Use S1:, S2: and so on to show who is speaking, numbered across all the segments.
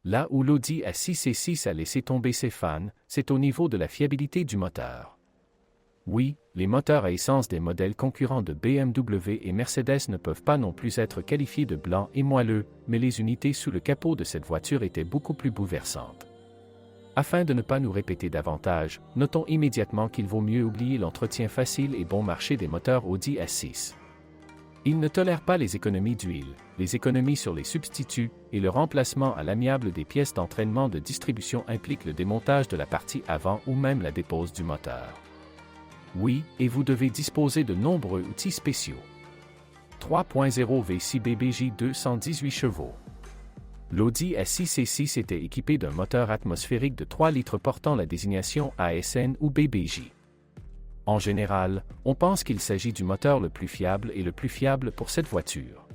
S1: Là où l'Audi A6 a laissé tomber ses fans, c'est au niveau de la fiabilité du moteur. Oui, les moteurs à essence des modèles concurrents de BMW et Mercedes ne peuvent pas non plus être qualifiés de blancs et moelleux, mais les unités sous le capot de cette voiture étaient beaucoup plus bouleversantes. Afin de ne pas nous répéter davantage, notons immédiatement qu'il vaut mieux oublier l'entretien facile et bon marché des moteurs Audi A6. Ils ne tolèrent pas les économies d'huile, les économies sur les substituts, et le remplacement à l'amiable des pièces d'entraînement de distribution implique le démontage de la partie avant ou même la dépose du moteur. Oui, et vous devez disposer de nombreux outils spéciaux. 3.0 V6 BBJ 218 chevaux. L'Audi A6 était équipé d'un moteur atmosphérique de 3 litres portant la désignation ASN ou BBJ. En général, on pense qu'il s'agit du moteur le plus fiable et le plus fiable pour cette voiture.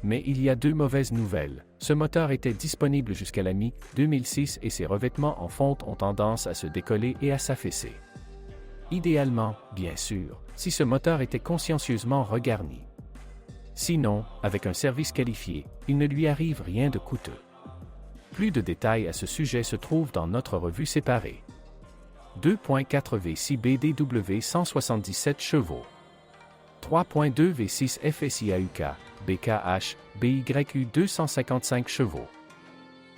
S1: Mais il y a deux mauvaises nouvelles. Ce moteur était disponible jusqu'à la mi-2006 et ses revêtements en fonte ont tendance à se décoller et à s'affaisser. Idéalement, bien sûr, si ce moteur était consciencieusement regarni. Sinon, avec un service qualifié, il ne lui arrive rien de coûteux. Plus de détails à ce sujet se trouvent dans notre revue séparée. 2.4 V6 BDW 177 chevaux. 3.2 V6 FSI AUK, BKH, BYU 255 chevaux.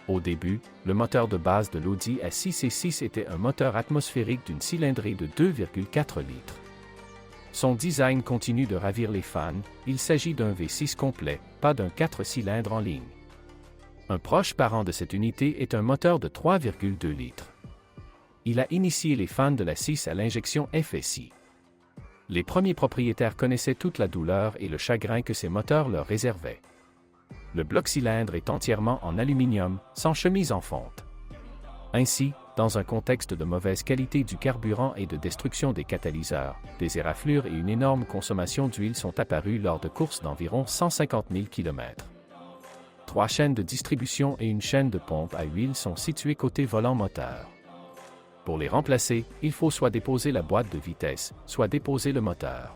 S1: Au début, le moteur de base de l'Audi A6 était un moteur atmosphérique d'une cylindrée de 2,4 litres. Son design continue de ravir les fans, il s'agit d'un V6 complet, pas d'un 4 cylindres en ligne. Un proche parent de cette unité est un moteur de 3,2 litres. Il a initié les fans de la 6 à l'injection FSI. Les premiers propriétaires connaissaient toute la douleur et le chagrin que ces moteurs leur réservaient. Le bloc cylindre est entièrement en aluminium, sans chemise en fonte. Ainsi, dans un contexte de mauvaise qualité du carburant et de destruction des catalyseurs, des éraflures et une énorme consommation d'huile sont apparues lors de courses d'environ 150 000 km. 3 chaînes de distribution et une chaîne de pompe à huile sont situées côté volant moteur. Pour les remplacer, il faut soit déposer la boîte de vitesse, soit déposer le moteur.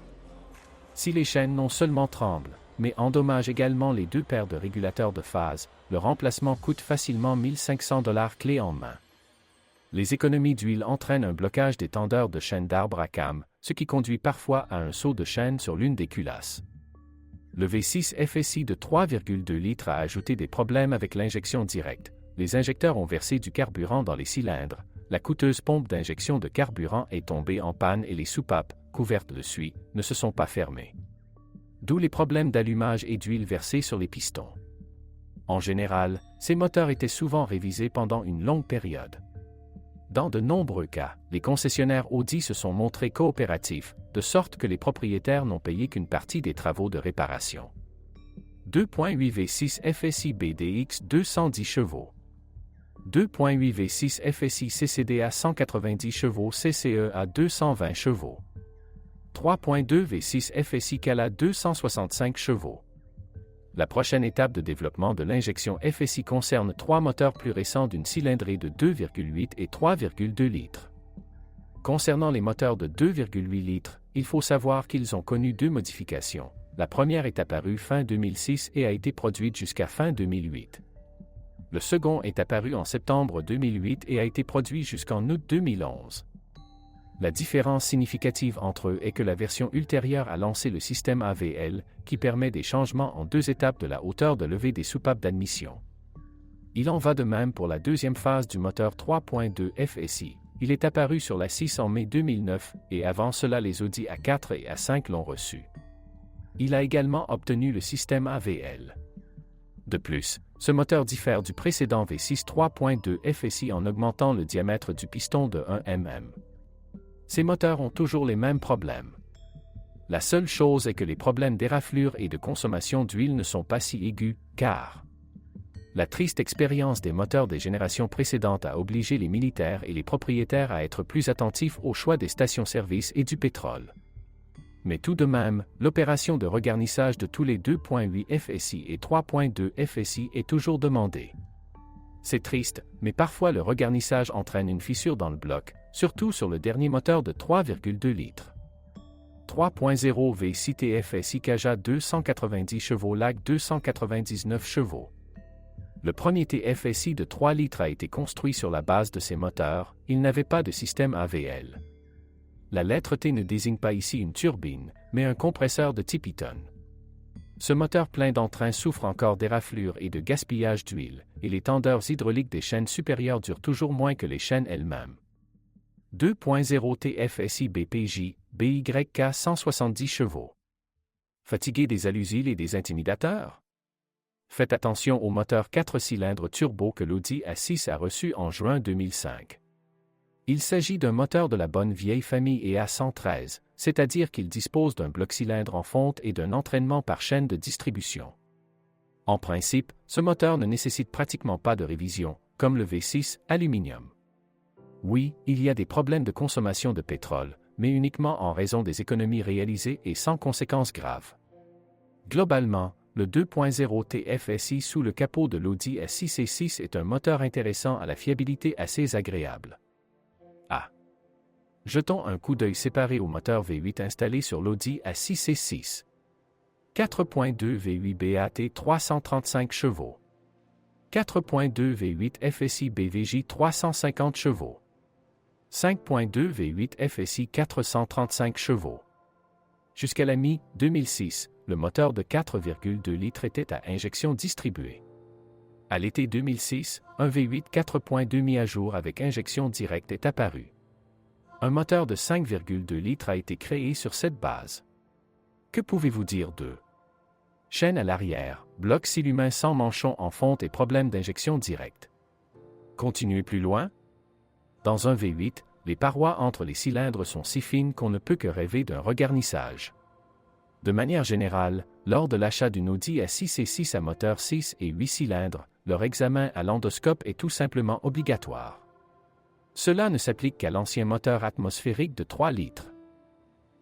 S1: Si les chaînes non seulement tremblent, mais endommagent également les deux paires de régulateurs de phase, le remplacement coûte facilement 1 500 $ clé en main. Les économies d'huile entraînent un blocage des tendeurs de chaîne d'arbre à cames, ce qui conduit parfois à un saut de chaîne sur l'une des culasses. Le V6 FSI de 3,2 litres a ajouté des problèmes avec l'injection directe. Les injecteurs ont versé du carburant dans les cylindres, la coûteuse pompe d'injection de carburant est tombée en panne et les soupapes, couvertes de suie, ne se sont pas fermées. D'où les problèmes d'allumage et d'huile versée sur les pistons. En général, ces moteurs étaient souvent révisés pendant une longue période. Dans de nombreux cas, les concessionnaires Audi se sont montrés coopératifs, de sorte que les propriétaires n'ont payé qu'une partie des travaux de réparation. 2.8 V6 FSI BDX 210 chevaux. 2.8 V6 FSI CCD à 190 chevaux CCE à 220 chevaux. 3.2 V6 FSI Cala 265 chevaux. La prochaine étape de développement de l'injection FSI concerne 3 moteurs plus récents d'une cylindrée de 2,8 et 3,2 litres. Concernant les moteurs de 2,8 litres, il faut savoir qu'ils ont connu 2 modifications. La première est apparue fin 2006 et a été produite jusqu'à fin 2008. Le second est apparu en septembre 2008 et a été produit jusqu'en août 2011. La différence significative entre eux est que la version ultérieure a lancé le système AVL, qui permet des changements en 2 étapes de la hauteur de levée des soupapes d'admission. Il en va de même pour la deuxième phase du moteur 3.2 FSI. Il est apparu sur la 6 en mai 2009, et avant cela les Audi A4 et A5 l'ont reçu. Il a également obtenu le système AVL. De plus, ce moteur diffère du précédent V6 3.2 FSI en augmentant le diamètre du piston de 1 mm. Ces moteurs ont toujours les mêmes problèmes. La seule chose est que les problèmes d'éraflure et de consommation d'huile ne sont pas si aigus, car la triste expérience des moteurs des générations précédentes a obligé les militaires et les propriétaires à être plus attentifs au choix des stations-service et du pétrole. Mais tout de même, l'opération de regarnissage de tous les 2.8 FSI et 3.2 FSI est toujours demandée. C'est triste, mais parfois le regarnissage entraîne une fissure dans le bloc, surtout sur le dernier moteur de 3,2 litres. 3.0 V6 TFSI Kaja 290 chevaux LAC 299 chevaux. Le premier TFSI de 3 litres a été construit sur la base de ces moteurs, il n'avait pas de système AVL. La lettre T ne désigne pas ici une turbine, mais un compresseur de type Eaton. Ce moteur plein d'entrain souffre encore d'éraflures et de gaspillage d'huile, et les tendeurs hydrauliques des chaînes supérieures durent toujours moins que les chaînes elles-mêmes. 2.0 TFSI BPJ, BYK 170 chevaux. Fatigué des alusiles et des intimidateurs? Faites attention au moteur 4 cylindres turbo que l'Audi A6 a reçu en juin 2005. Il s'agit d'un moteur de la bonne vieille famille EA113, c'est-à-dire qu'il dispose d'un bloc-cylindre en fonte et d'un entraînement par chaîne de distribution. En principe, ce moteur ne nécessite pratiquement pas de révision, comme le V6 aluminium. Oui, il y a des problèmes de consommation de pétrole, mais uniquement en raison des économies réalisées et sans conséquences graves. Globalement, le 2.0 TFSI sous le capot de l'Audi A6 est un moteur intéressant à la fiabilité assez agréable. Jetons un coup d'œil séparé au moteur V8 installé sur l'Audi A6. 4.2 V8 BAT 335 chevaux. 4.2 V8 FSI BVJ 350 chevaux. 5.2 V8 FSI 435 chevaux. Jusqu'à la mi-2006, le moteur de 4,2 litres était à injection distribuée. À l'été 2006, un V8 4.2 mis à jour avec injection directe est apparu. Un moteur de 5,2 litres a été créé sur cette base. Que pouvez-vous dire d'eux? Chaîne à l'arrière, bloc silumain sans manchon en fonte et problème d'injection directe. Continuez plus loin? Dans un V8, les parois entre les cylindres sont si fines qu'on ne peut que rêver d'un regarnissage. De manière générale, lors de l'achat d'une Audi A6 à moteur 6 et 8 cylindres, leur examen à l'endoscope est tout simplement obligatoire. Cela ne s'applique qu'à l'ancien moteur atmosphérique de 3 litres.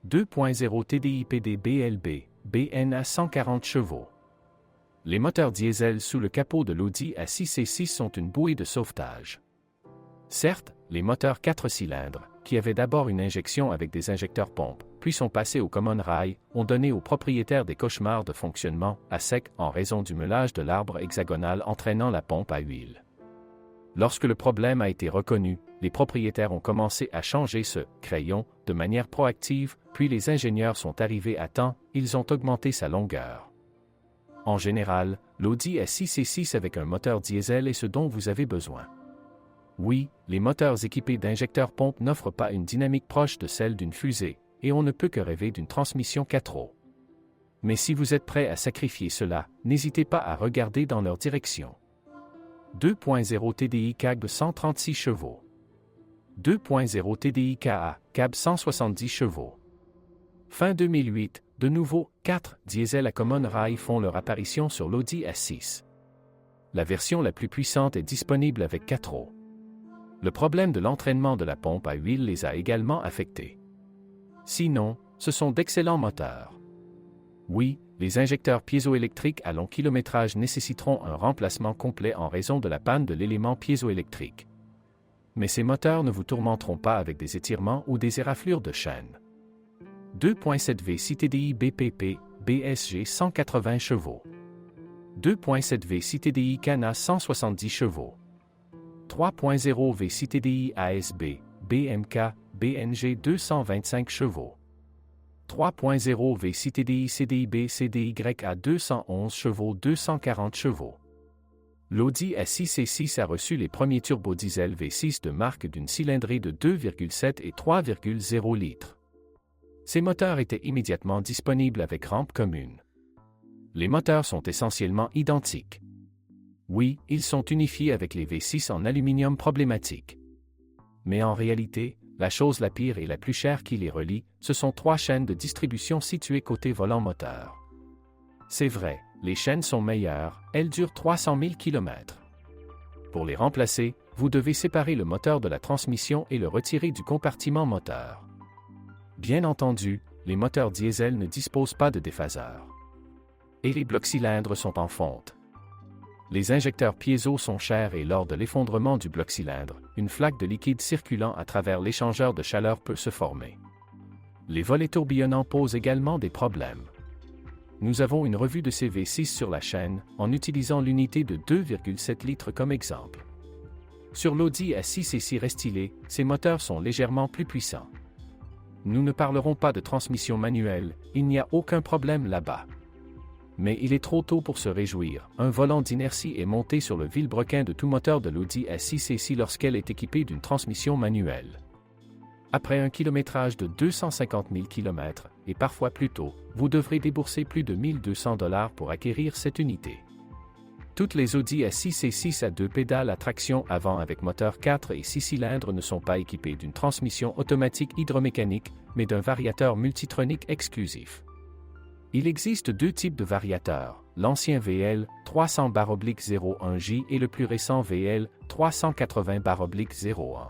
S1: 2.0 TDI PD BLB, BNA 140 chevaux. Les moteurs diesel sous le capot de l'Audi A6 sont une bouée de sauvetage. Certes, les moteurs 4 cylindres, qui avaient d'abord une injection avec des injecteurs pompes, puis sont passés au common rail, ont donné aux propriétaires des cauchemars de fonctionnement à sec en raison du meulage de l'arbre hexagonal entraînant la pompe à huile. Lorsque le problème a été reconnu, les propriétaires ont commencé à changer ce crayon de manière proactive, puis les ingénieurs sont arrivés à temps, ils ont augmenté sa longueur. En général, l'Audi A6 avec un moteur diesel est ce dont vous avez besoin. Oui, les moteurs équipés d'injecteurs pompes n'offrent pas une dynamique proche de celle d'une fusée, et on ne peut que rêver d'une transmission 4 roues. Mais si vous êtes prêt à sacrifier cela, n'hésitez pas à regarder dans leur direction. 2.0 TDI CAB 136 chevaux. 2.0 TDI KA, cab 170 chevaux. Fin 2008, de nouveau, 4 diesel à common rail font leur apparition sur l'Audi A6. La version la plus puissante est disponible avec 4 roues. Le problème de l'entraînement de la pompe à huile les a également affectés. Sinon, ce sont d'excellents moteurs. Oui, les injecteurs piézoélectriques à long kilométrage nécessiteront un remplacement complet en raison de la panne de l'élément piézoélectrique. Mais ces moteurs ne vous tourmenteront pas avec des étirements ou des éraflures de chaîne. 2.7 V6 TDI BPP, BSG 180 chevaux. 2.7 V6 TDI Cana 170 chevaux. 3.0 V6 TDI ASB, BMK, BNG 225 chevaux. 3.0 V6 TDI CDIB CDY à 211 chevaux 240 chevaux. L'Audi A6 a reçu les premiers turbodiesel V6 de marque d'une cylindrée de 2,7 et 3,0 litres. Ces moteurs étaient immédiatement disponibles avec rampe commune. Les moteurs sont essentiellement identiques. Oui, ils sont unifiés avec les V6 en aluminium problématique. Mais en réalité, la chose la pire et la plus chère qui les relie, ce sont 3 chaînes de distribution situées côté volant moteur. C'est vrai, les chaînes sont meilleures, elles durent 300 000 km. Pour les remplacer, vous devez séparer le moteur de la transmission et le retirer du compartiment moteur. Bien entendu, les moteurs diesel ne disposent pas de déphaseur. Et les blocs cylindres sont en fonte. Les injecteurs piézo sont chers et lors de l'effondrement du bloc cylindre, une flaque de liquide circulant à travers l'échangeur de chaleur peut se former. Les volets tourbillonnants posent également des problèmes. Nous avons une revue de ces V6 sur la chaîne, en utilisant l'unité de 2,7 litres comme exemple. Sur l'Audi A6 et 6 restylé, ces moteurs sont légèrement plus puissants. Nous ne parlerons pas de transmission manuelle, il n'y a aucun problème là-bas. Mais il est trop tôt pour se réjouir, un volant d'inertie est monté sur le vilebrequin de tout moteur de l'Audi A6 et 6 lorsqu'elle est équipée d'une transmission manuelle. Après un kilométrage de 250 000 km, et parfois plus tôt, vous devrez débourser plus de 1 200 $ pour acquérir cette unité. Toutes les Audi A6 et 6 à 2 pédales à traction avant avec moteur 4 et 6 cylindres ne sont pas équipées d'une transmission automatique hydromécanique, mais d'un variateur multitronique exclusif. Il existe deux types de variateurs, l'ancien VL 300/01J et le plus récent VL 380/01.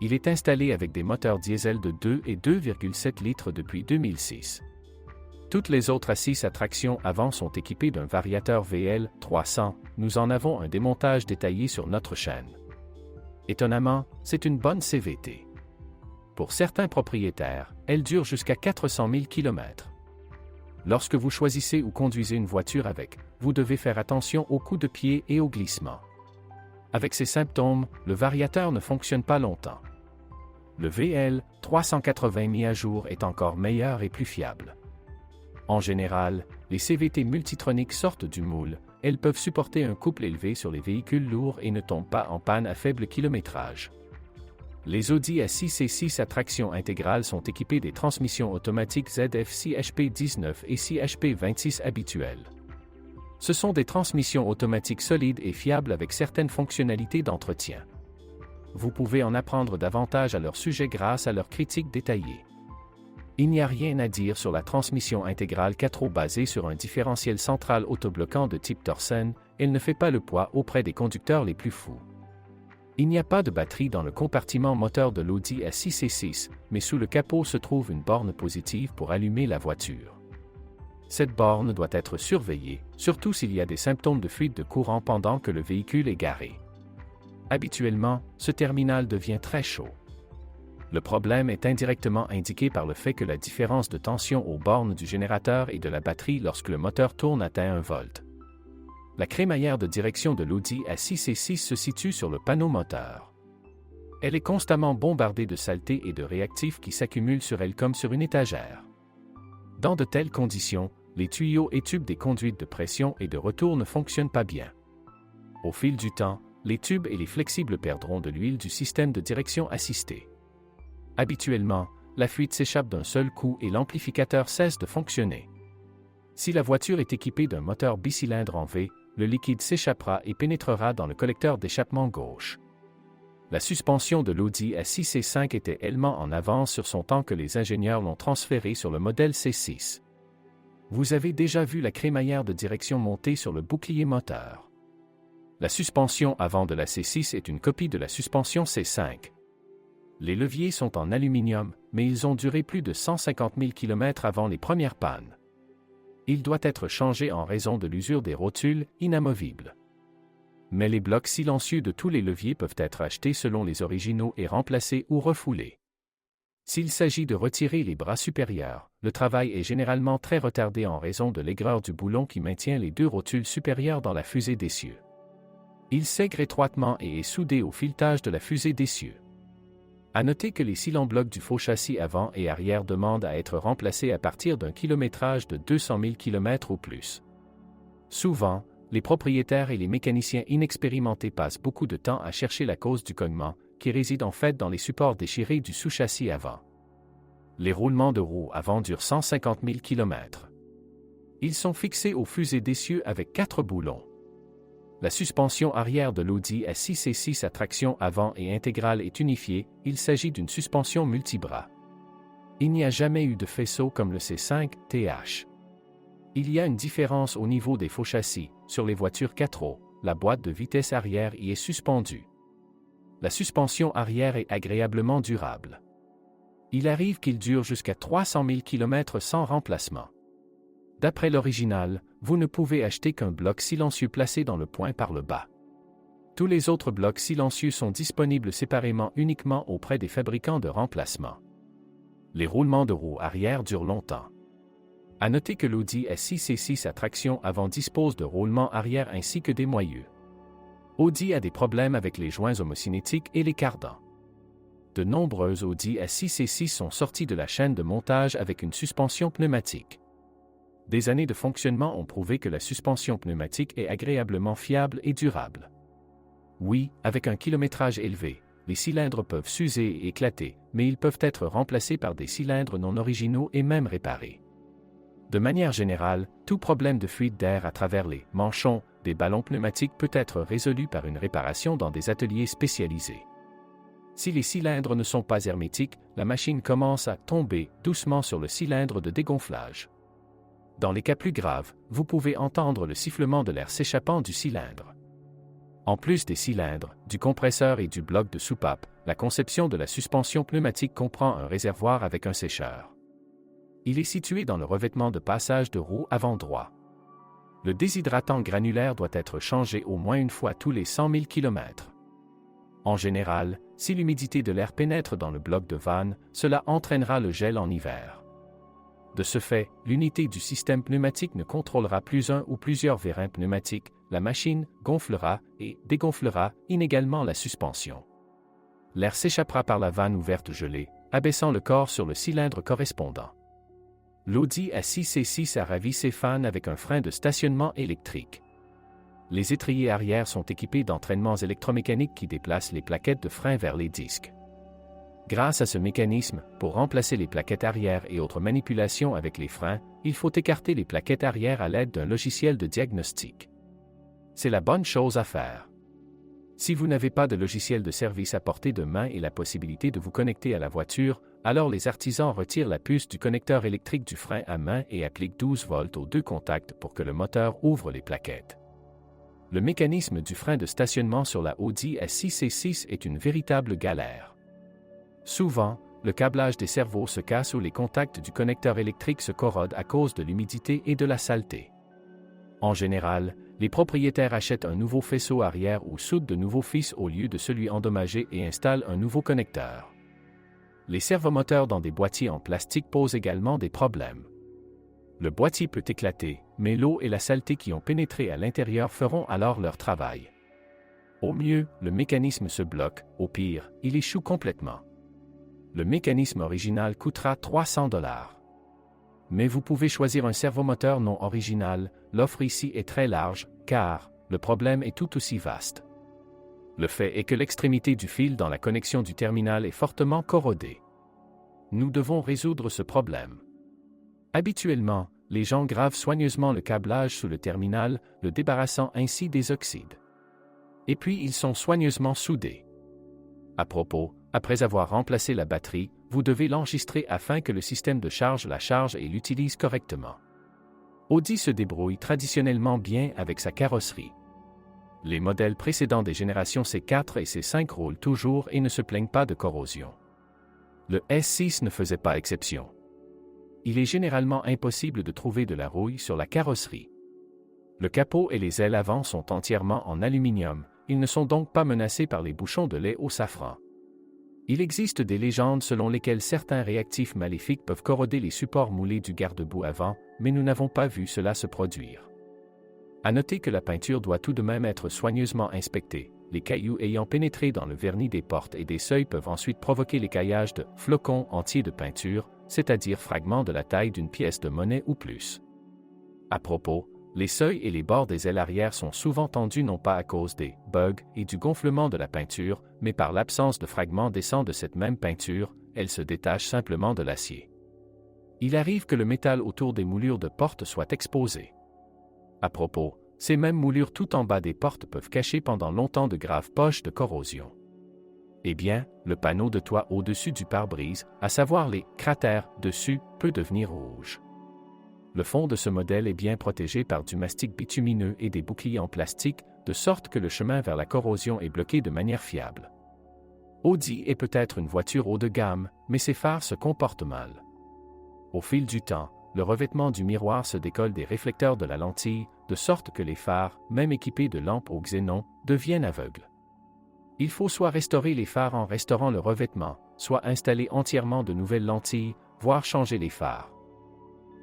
S1: Il est installé avec des moteurs diesel de 2 et 2,7 litres depuis 2006. Toutes les autres A6 à traction avant sont équipées d'un variateur VL 300, nous en avons un démontage détaillé sur notre chaîne. Étonnamment, c'est une bonne CVT. Pour certains propriétaires, elle dure jusqu'à 400 000 km. Lorsque vous choisissez ou conduisez une voiture avec, vous devez faire attention aux coups de pied et au glissement. Avec ces symptômes, le variateur ne fonctionne pas longtemps. Le VL 380 mis à jour est encore meilleur et plus fiable. En général, les CVT multitroniques sortent du moule, elles peuvent supporter un couple élevé sur les véhicules lourds et ne tombent pas en panne à faible kilométrage. Les Audi A6 et 6 à traction intégrale sont équipés des transmissions automatiques ZF CHP19 et CHP26 habituelles. Ce sont des transmissions automatiques solides et fiables avec certaines fonctionnalités d'entretien. Vous pouvez en apprendre davantage à leur sujet grâce à leurs critiques détaillées. Il n'y a rien à dire sur la transmission intégrale 4 roues basée sur un différentiel central autobloquant de type Torsen, elle ne fait pas le poids auprès des conducteurs les plus fous. Il n'y a pas de batterie dans le compartiment moteur de l'Audi A6 et 6, mais sous le capot se trouve une borne positive pour allumer la voiture. Cette borne doit être surveillée, surtout s'il y a des symptômes de fuite de courant pendant que le véhicule est garé. Habituellement, ce terminal devient très chaud. Le problème est indirectement indiqué par le fait que la différence de tension aux bornes du générateur et de la batterie lorsque le moteur tourne atteint 1 volt. La crémaillère de direction de l'Audi A6 et 6 se situe sur le panneau moteur. Elle est constamment bombardée de saleté et de réactifs qui s'accumulent sur elle comme sur une étagère. Dans de telles conditions, les tuyaux et tubes des conduites de pression et de retour ne fonctionnent pas bien. Au fil du temps, les tubes et les flexibles perdront de l'huile du système de direction assistée. Habituellement, la fuite s'échappe d'un seul coup et l'amplificateur cesse de fonctionner. Si la voiture est équipée d'un moteur bicylindre en V, le liquide s'échappera et pénétrera dans le collecteur d'échappement gauche. La suspension de l'Audi A6 et 5 était elle-même en avance sur son temps que les ingénieurs l'ont transférée sur le modèle C6. Vous avez déjà vu la crémaillère de direction montée sur le bouclier moteur. La suspension avant de la C6 est une copie de la suspension C5. Les leviers sont en aluminium, mais ils ont duré plus de 150 000 km avant les premières pannes. Il doit être changé en raison de l'usure des rotules, inamovibles. Mais les blocs silencieux de tous les leviers peuvent être achetés selon les originaux et remplacés ou refoulés. S'il s'agit de retirer les bras supérieurs, le travail est généralement très retardé en raison de l'aigreur du boulon qui maintient les deux rotules supérieures dans la fusée d'essieu. Il s'aigre étroitement et est soudé au filetage de la fusée d'essieu. À noter que les cylindres-blocs du faux châssis avant et arrière demandent à être remplacés à partir d'un kilométrage de 200 000 km ou plus. Souvent, les propriétaires et les mécaniciens inexpérimentés passent beaucoup de temps à chercher la cause du cognement, qui réside en fait dans les supports déchirés du sous-châssis avant. Les roulements de roues avant durent 150 000 km. Ils sont fixés aux fusées d'essieu avec 4 boulons. La suspension arrière de l'Audi A6 et 6 à traction avant et intégrale est unifiée, il s'agit d'une suspension multibras. Il n'y a jamais eu de faisceau comme le C5 TH. Il y a une différence au niveau des faux châssis, sur les voitures 4 roues, la boîte de vitesse arrière y est suspendue. La suspension arrière est agréablement durable. Il arrive qu'il dure jusqu'à 300 000 km sans remplacement. D'après l'original, vous ne pouvez acheter qu'un bloc silencieux placé dans le point par le bas. Tous les autres blocs silencieux sont disponibles séparément uniquement auprès des fabricants de remplacement. Les roulements de roues arrière durent longtemps. À noter que l'Audi S6 à traction avant dispose de roulement arrière ainsi que des moyeux. Audi a des problèmes avec les joints homocinétiques et les cardans. De nombreuses Audi S6 sont sorties de la chaîne de montage avec une suspension pneumatique. Des années de fonctionnement ont prouvé que la suspension pneumatique est agréablement fiable et durable. Oui, avec un kilométrage élevé, les cylindres peuvent s'user et éclater, mais ils peuvent être remplacés par des cylindres non originaux et même réparés. De manière générale, tout problème de fuite d'air à travers les manchons des ballons pneumatiques peut être résolu par une réparation dans des ateliers spécialisés. Si les cylindres ne sont pas hermétiques, la machine commence à tomber doucement sur le cylindre de dégonflage. Dans les cas plus graves, vous pouvez entendre le sifflement de l'air s'échappant du cylindre. En plus des cylindres, du compresseur et du bloc de soupape, la conception de la suspension pneumatique comprend un réservoir avec un sécheur. Il est situé dans le revêtement de passage de roue avant droit. Le déshydratant granulaire doit être changé au moins une fois tous les 100 000 km. En général, si l'humidité de l'air pénètre dans le bloc de vanne, cela entraînera le gel en hiver. De ce fait, l'unité du système pneumatique ne contrôlera plus un ou plusieurs vérins pneumatiques, la machine gonflera et dégonflera inégalement la suspension. L'air s'échappera par la vanne ouverte gelée, abaissant le corps sur le cylindre correspondant. L'Audi A6 a ravi ses fans avec un frein de stationnement électrique. Les étriers arrière sont équipés d'entraînements électromécaniques qui déplacent les plaquettes de frein vers les disques. Grâce à ce mécanisme, pour remplacer les plaquettes arrière et autres manipulations avec les freins, il faut écarter les plaquettes arrière à l'aide d'un logiciel de diagnostic. C'est la bonne chose à faire. Si vous n'avez pas de logiciel de service à portée de main et la possibilité de vous connecter à la voiture, alors les artisans retirent la puce du connecteur électrique du frein à main et appliquent 12 volts aux deux contacts pour que le moteur ouvre les plaquettes. Le mécanisme du frein de stationnement sur la Audi S6 est une véritable galère. Souvent, le câblage des servos se casse ou les contacts du connecteur électrique se corrodent à cause de l'humidité et de la saleté. En général, les propriétaires achètent un nouveau faisceau arrière ou soudent de nouveaux fils au lieu de celui endommagé et installent un nouveau connecteur. Les servomoteurs dans des boîtiers en plastique posent également des problèmes. Le boîtier peut éclater, mais l'eau et la saleté qui ont pénétré à l'intérieur feront alors leur travail. Au mieux, le mécanisme se bloque, au pire, il échoue complètement. Le mécanisme original coûtera 300 $. Mais vous pouvez choisir un servomoteur non original, l'offre ici est très large, car le problème est tout aussi vaste. Le fait est que l'extrémité du fil dans la connexion du terminal est fortement corrodée. Nous devons résoudre ce problème. Habituellement, les gens gravent soigneusement le câblage sous le terminal, le débarrassant ainsi des oxydes. Et puis ils sont soigneusement soudés. À propos, après avoir remplacé la batterie, vous devez l'enregistrer afin que le système de charge la charge et l'utilise correctement. Audi se débrouille traditionnellement bien avec sa carrosserie. Les modèles précédents des générations C4 et C5 roulent toujours et ne se plaignent pas de corrosion. Le S6 ne faisait pas exception. Il est généralement impossible de trouver de la rouille sur la carrosserie. Le capot et les ailes avant sont entièrement en aluminium, ils ne sont donc pas menacés par les bouchons de lait au safran. Il existe des légendes selon lesquelles certains réactifs maléfiques peuvent corroder les supports moulés du garde-boue avant, mais nous n'avons pas vu cela se produire. À noter que la peinture doit tout de même être soigneusement inspectée. Les cailloux ayant pénétré dans le vernis des portes et des seuils peuvent ensuite provoquer l'écaillage de flocons entiers de peinture, c'est-à-dire fragments de la taille d'une pièce de monnaie ou plus. À propos, les seuils et les bords des ailes arrière sont souvent tendus non pas à cause des bugs et du gonflement de la peinture, mais par l'absence de fragments descendant de cette même peinture, elle se détache simplement de l'acier. Il arrive que le métal autour des moulures de porte soit exposé. À propos, ces mêmes moulures tout en bas des portes peuvent cacher pendant longtemps de graves poches de corrosion. Eh bien, le panneau de toit au-dessus du pare-brise, à savoir les cratères dessus, peut devenir rouge. Le fond de ce modèle est bien protégé par du mastic bitumineux et des boucliers en plastique, de sorte que le chemin vers la corrosion est bloqué de manière fiable. Audi est peut-être une voiture haut de gamme, mais ses phares se comportent mal. Au fil du temps, le revêtement du miroir se décolle des réflecteurs de la lentille, de sorte que les phares, même équipés de lampes au xénon, deviennent aveugles. Il faut soit restaurer les phares en restaurant le revêtement, soit installer entièrement de nouvelles lentilles, voire changer les phares.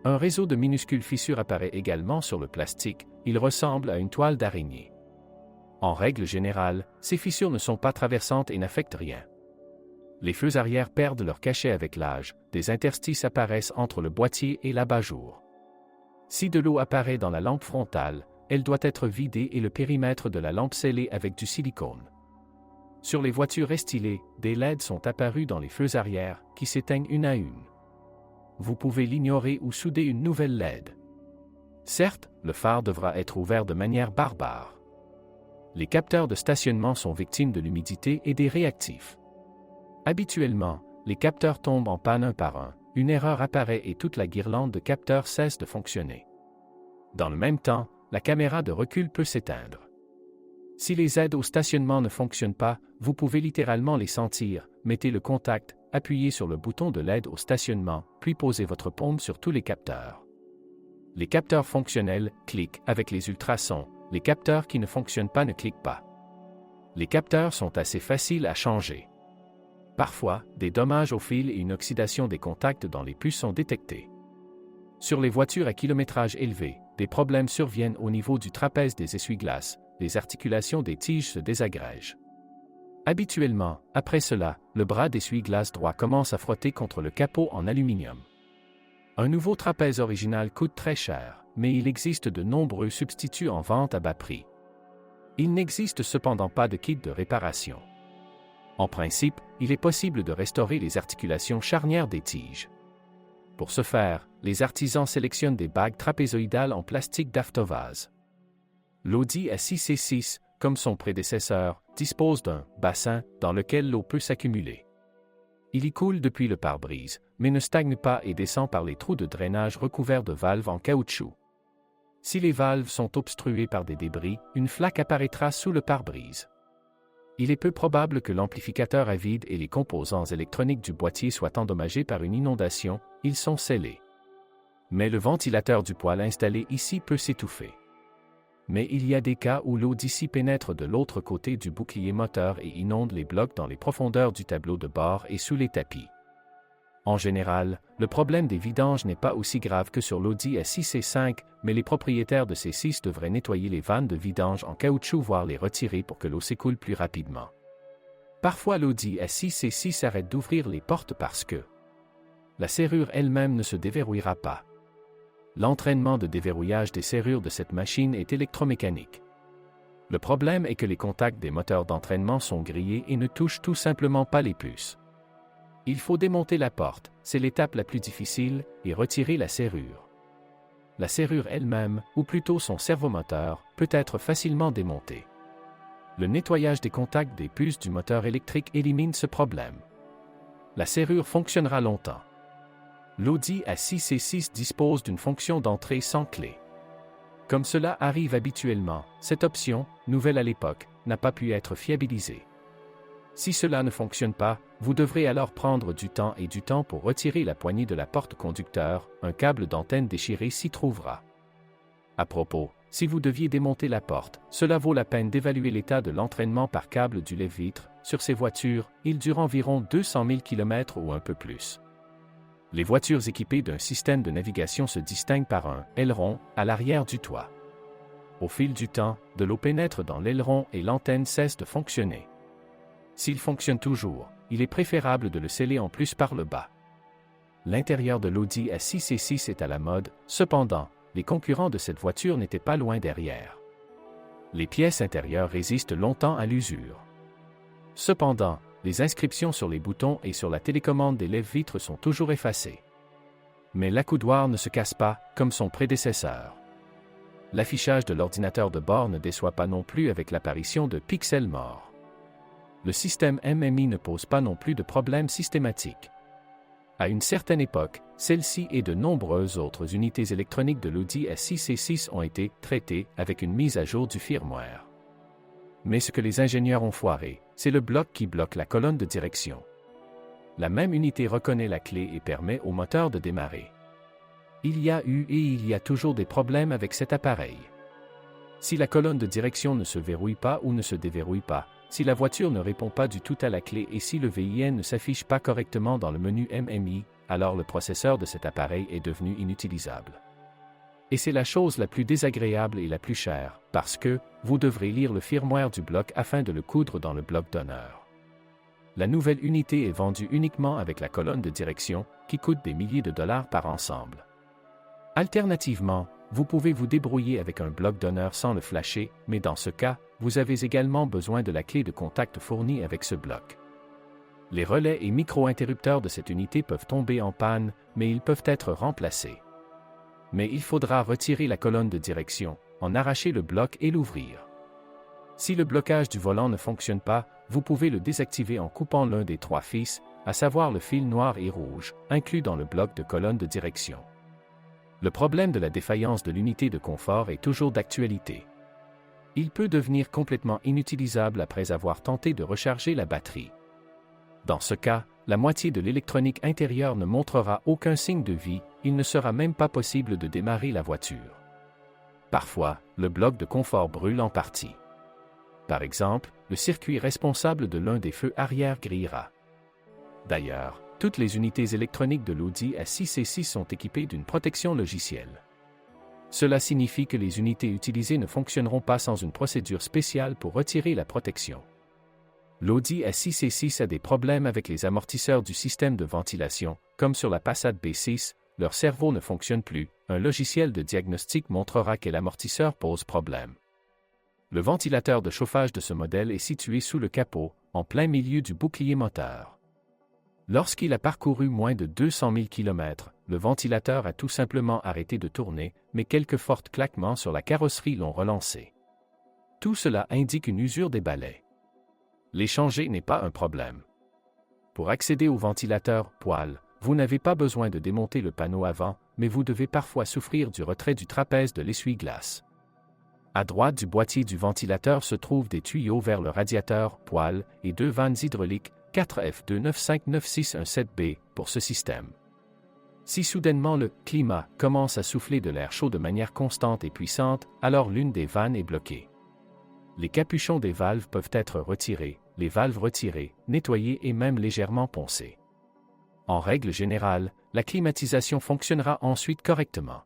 S1: Un réseau de minuscules fissures apparaît également sur le plastique, il ressemble à une toile d'araignée. En règle générale, ces fissures ne sont pas traversantes et n'affectent rien. Les feux arrière perdent leur cachet avec l'âge, des interstices apparaissent entre le boîtier et l'abat-jour. Si de l'eau apparaît dans la lampe frontale, elle doit être vidée et le périmètre de la lampe scellé avec du silicone. Sur les voitures restylées, des LED sont apparus dans les feux arrière, qui s'éteignent une à une. Vous pouvez l'ignorer ou souder une nouvelle LED. Certes, le phare devra être ouvert de manière barbare. Les capteurs de stationnement sont victimes de l'humidité et des réactifs. Habituellement, les capteurs tombent en panne un par un, une erreur apparaît et toute la guirlande de capteurs cesse de fonctionner. Dans le même temps, la caméra de recul peut s'éteindre. Si les aides au stationnement ne fonctionnent pas, vous pouvez littéralement les sentir, mettez le contact, appuyez sur le bouton de l'aide au stationnement, puis posez votre paume sur tous les capteurs. Les capteurs fonctionnels cliquent avec les ultrasons, les capteurs qui ne fonctionnent pas ne cliquent pas. Les capteurs sont assez faciles à changer. Parfois, des dommages au fil et une oxydation des contacts dans les puces sont détectés. Sur les voitures à kilométrage élevé, des problèmes surviennent au niveau du trapèze des essuie-glaces, les articulations des tiges se désagrègent. Habituellement, après cela, le bras d'essuie-glace droit commence à frotter contre le capot en aluminium. Un nouveau trapèze original coûte très cher, mais il existe de nombreux substituts en vente à bas prix. Il n'existe cependant pas de kit de réparation. En principe, il est possible de restaurer les articulations charnières des tiges. Pour ce faire, les artisans sélectionnent des bagues trapézoïdales en plastique d'Avtovaz. L'Audi A6C6, comme son prédécesseur, dispose d'un bassin dans lequel l'eau peut s'accumuler. Il y coule depuis le pare-brise, mais ne stagne pas et descend par les trous de drainage recouverts de valves en caoutchouc. Si les valves sont obstruées par des débris, une flaque apparaîtra sous le pare-brise. Il est peu probable que l'amplificateur à vide et les composants électroniques du boîtier soient endommagés par une inondation, ils sont scellés. Mais le ventilateur du poêle installé ici peut s'étouffer. Mais il y a des cas où l'eau d'ici pénètre de l'autre côté du bouclier moteur et inonde les blocs dans les profondeurs du tableau de bord et sous les tapis. En général, le problème des vidanges n'est pas aussi grave que sur l'Audi A6 et 5, mais les propriétaires de ces 6 devraient nettoyer les vannes de vidange en caoutchouc voire les retirer pour que l'eau s'écoule plus rapidement. Parfois l'Audi A6 et 6 arrête d'ouvrir les portes parce que la serrure elle-même ne se déverrouillera pas. L'entraînement de déverrouillage des serrures de cette machine est électromécanique. Le problème est que les contacts des moteurs d'entraînement sont grillés et ne touchent tout simplement pas les puces. Il faut démonter la porte, c'est l'étape la plus difficile, et retirer la serrure. La serrure elle-même, ou plutôt son servomoteur, peut être facilement démontée. Le nettoyage des contacts des puces du moteur électrique élimine ce problème. La serrure fonctionnera longtemps. L'Audi A6 et 6 dispose d'une fonction d'entrée sans clé. Comme cela arrive habituellement, cette option, nouvelle à l'époque, n'a pas pu être fiabilisée. Si cela ne fonctionne pas, vous devrez alors prendre du temps pour retirer la poignée de la porte conducteur, un câble d'antenne déchiré s'y trouvera. À propos, si vous deviez démonter la porte, cela vaut la peine d'évaluer l'état de l'entraînement par câble du lève-vitre. Sur ces voitures, il dure environ 200 000 km ou un peu plus. Les voitures équipées d'un système de navigation se distinguent par un aileron à l'arrière du toit. Au fil du temps, de l'eau pénètre dans l'aileron et l'antenne cesse de fonctionner. S'il fonctionne toujours, il est préférable de le sceller en plus par le bas. L'intérieur de l'Audi A6 et 6 est à la mode, cependant, les concurrents de cette voiture n'étaient pas loin derrière. Les pièces intérieures résistent longtemps à l'usure. Cependant, les inscriptions sur les boutons et sur la télécommande des lève-vitres sont toujours effacées. Mais l'accoudoir ne se casse pas, comme son prédécesseur. L'affichage de l'ordinateur de bord ne déçoit pas non plus avec l'apparition de pixels morts. Le système MMI ne pose pas non plus de problème systématique. À une certaine époque, celle-ci et de nombreuses autres unités électroniques de l'Audi A6 et 6 ont été traitées avec une mise à jour du firmware. Mais ce que les ingénieurs ont foiré, c'est le bloc qui bloque la colonne de direction. La même unité reconnaît la clé et permet au moteur de démarrer. Il y a eu et il y a toujours des problèmes avec cet appareil. Si la colonne de direction ne se verrouille pas ou ne se déverrouille pas, si la voiture ne répond pas du tout à la clé et si le VIN ne s'affiche pas correctement dans le menu MMI, alors le processeur de cet appareil est devenu inutilisable. Et c'est la chose la plus désagréable et la plus chère, parce que vous devrez lire le firmware du bloc afin de le coudre dans le bloc d'honneur. La nouvelle unité est vendue uniquement avec la colonne de direction, qui coûte des milliers de dollars par ensemble. Alternativement, vous pouvez vous débrouiller avec un bloc d'honneur sans le flasher, mais dans ce cas, vous avez également besoin de la clé de contact fournie avec ce bloc. Les relais et micro-interrupteurs de cette unité peuvent tomber en panne, mais ils peuvent être remplacés. Mais il faudra retirer la colonne de direction, en arracher le bloc et l'ouvrir. Si le blocage du volant ne fonctionne pas, vous pouvez le désactiver en coupant l'un des 3 fils, à savoir le fil noir et rouge, inclus dans le bloc de colonne de direction. Le problème de la défaillance de l'unité de confort est toujours d'actualité. Il peut devenir complètement inutilisable après avoir tenté de recharger la batterie. Dans ce cas, la moitié de l'électronique intérieure ne montrera aucun signe de vie, il ne sera même pas possible de démarrer la voiture. Parfois, le bloc de confort brûle en partie. Par exemple, le circuit responsable de l'un des feux arrière grillera. D'ailleurs, toutes les unités électroniques de l'Audi A6 sont équipées d'une protection logicielle. Cela signifie que les unités utilisées ne fonctionneront pas sans une procédure spéciale pour retirer la protection. L'Audi A6 a des problèmes avec les amortisseurs du système de ventilation, comme sur la Passat B6, leur cerveau ne fonctionne plus, un logiciel de diagnostic montrera quel amortisseur pose problème. Le ventilateur de chauffage de ce modèle est situé sous le capot, en plein milieu du bouclier moteur. Lorsqu'il a parcouru moins de 200 000 km, le ventilateur a tout simplement arrêté de tourner, mais quelques forts claquements sur la carrosserie l'ont relancé. Tout cela indique une usure des balais. Les changer n'est pas un problème. Pour accéder au ventilateur poêle, vous n'avez pas besoin de démonter le panneau avant, mais vous devez parfois souffrir du retrait du trapèze de l'essuie-glace. À droite du boîtier du ventilateur se trouvent des tuyaux vers le radiateur poêle et 2 vannes hydrauliques 4F29596117B pour ce système. Si soudainement le climat commence à souffler de l'air chaud de manière constante et puissante, alors l'une des vannes est bloquée. Les capuchons des valves peuvent être retirés, les valves retirées, nettoyées et même légèrement poncées. En règle générale, la climatisation fonctionnera ensuite correctement.